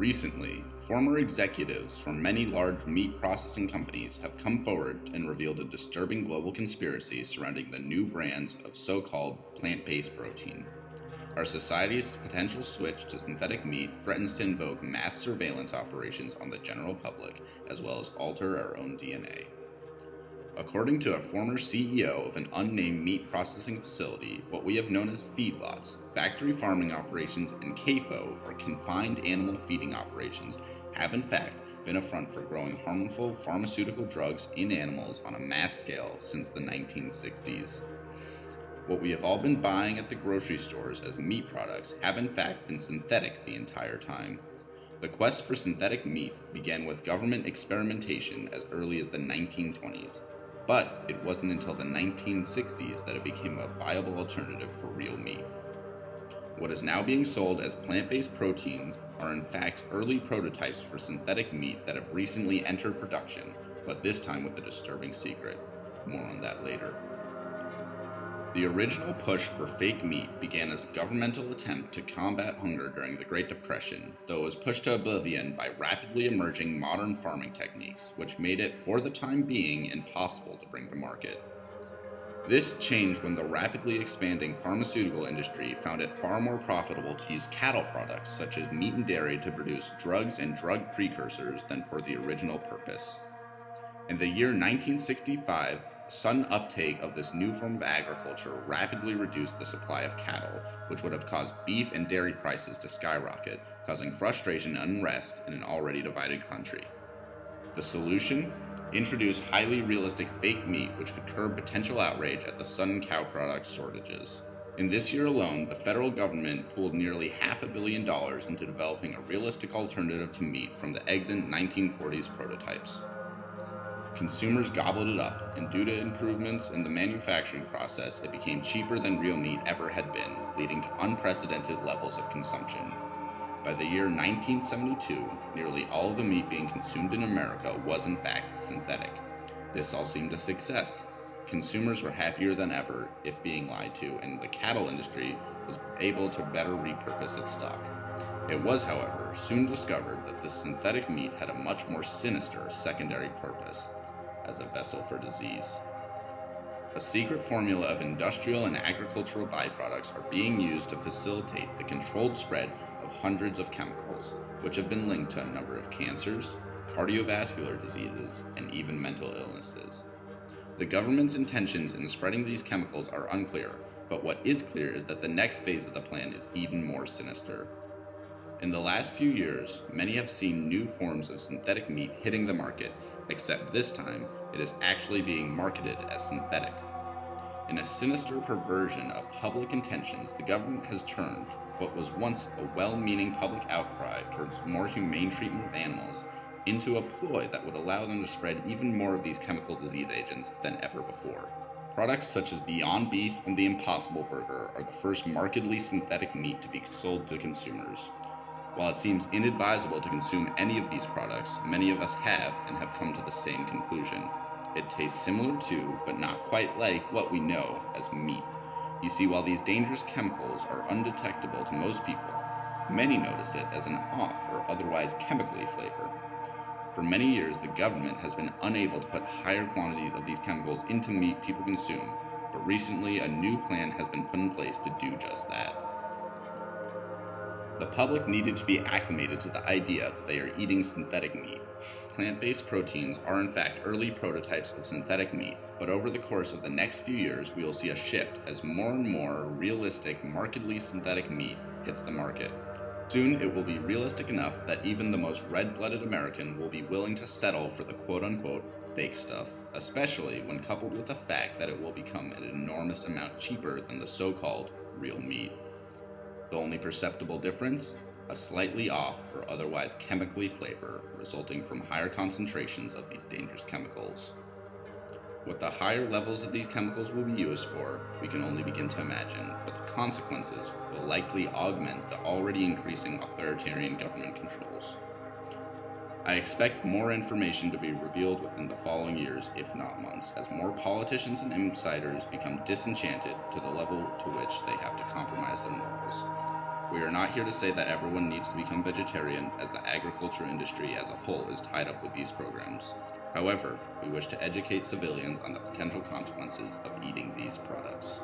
Recently, former executives from many large meat processing companies have come forward and revealed a disturbing global conspiracy surrounding the new brands of so-called plant-based protein. Our society's potential switch to synthetic meat threatens to invoke mass surveillance operations on the general public, as well as alter our own DNA. According to a former CEO of an unnamed meat processing facility, what we have known as feedlots, factory farming operations, and CAFO, or confined animal feeding operations, have in fact been a front for growing harmful pharmaceutical drugs in animals on a mass scale since the 1960s. What we have all been buying at the grocery stores as meat products have in fact been synthetic the entire time. The quest for synthetic meat began with government experimentation as early as the 1920s. But it wasn't until the 1960s that it became a viable alternative for real meat. What is now being sold as plant-based proteins are in fact early prototypes for synthetic meat that have recently entered production, but this time with a disturbing secret. More on that later. The original push for fake meat began as a governmental attempt to combat hunger during the Great Depression, though it was pushed to oblivion by rapidly emerging modern farming techniques, which made it, for the time being, impossible to bring to market. This changed when the rapidly expanding pharmaceutical industry found it far more profitable to use cattle products such as meat and dairy to produce drugs and drug precursors than for the original purpose. In the year 1965, sudden uptake of this new form of agriculture rapidly reduced the supply of cattle, which would have caused beef and dairy prices to skyrocket, causing frustration and unrest in an already divided country. The solution? Introduce highly realistic fake meat which could curb potential outrage at the sudden cow product shortages. In this year alone, the federal government pooled nearly $500 million into developing a realistic alternative to meat from the extant 1940s prototypes. Consumers gobbled it up, and due to improvements in the manufacturing process, it became cheaper than real meat ever had been, leading to unprecedented levels of consumption. By the year 1972, nearly all of the meat being consumed in America was in fact synthetic. This all seemed a success. Consumers were happier than ever, if being lied to, and the cattle industry was able to better repurpose its stock. It was, however, soon discovered that this synthetic meat had a much more sinister secondary purpose, as a vessel for disease. A secret formula of industrial and agricultural byproducts are being used to facilitate the controlled spread of hundreds of chemicals, which have been linked to a number of cancers, cardiovascular diseases, and even mental illnesses. The government's intentions in spreading these chemicals are unclear, but what is clear is that the next phase of the plan is even more sinister. In the last few years, many have seen new forms of synthetic meat hitting the market, except this time it is actually being marketed as synthetic. In a sinister perversion of public intentions, the government has turned what was once a well-meaning public outcry towards more humane treatment of animals into a ploy that would allow them to spread even more of these chemical disease agents than ever before. Products such as Beyond Beef and the Impossible Burger are the first markedly synthetic meat to be sold to consumers. While it seems inadvisable to consume any of these products, many of us have and have come to the same conclusion. It tastes similar to, but not quite like, what we know as meat. You see, while these dangerous chemicals are undetectable to most people, many notice it as an off or otherwise chemically flavor. For many years, the government has been unable to put higher quantities of these chemicals into meat people consume, but recently a new plan has been put in place to do just that. The public needed to be acclimated to the idea that they are eating synthetic meat. Plant-based proteins are in fact early prototypes of synthetic meat, but over the course of the next few years we will see a shift as more and more realistic, markedly synthetic meat hits the market. Soon it will be realistic enough that even the most red-blooded American will be willing to settle for the quote-unquote fake stuff, especially when coupled with the fact that it will become an enormous amount cheaper than the so-called real meat. The only perceptible difference? A slightly off or otherwise chemically flavor resulting from higher concentrations of these dangerous chemicals. What the higher levels of these chemicals will be used for, we can only begin to imagine, but the consequences will likely augment the already increasing authoritarian government controls. I expect more information to be revealed within the following years, if not months, as more politicians and insiders become disenchanted to the level to which they have to compromise their morals. We are not here to say that everyone needs to become vegetarian, as the agriculture industry as a whole is tied up with these programs. However, we wish to educate civilians on the potential consequences of eating these products.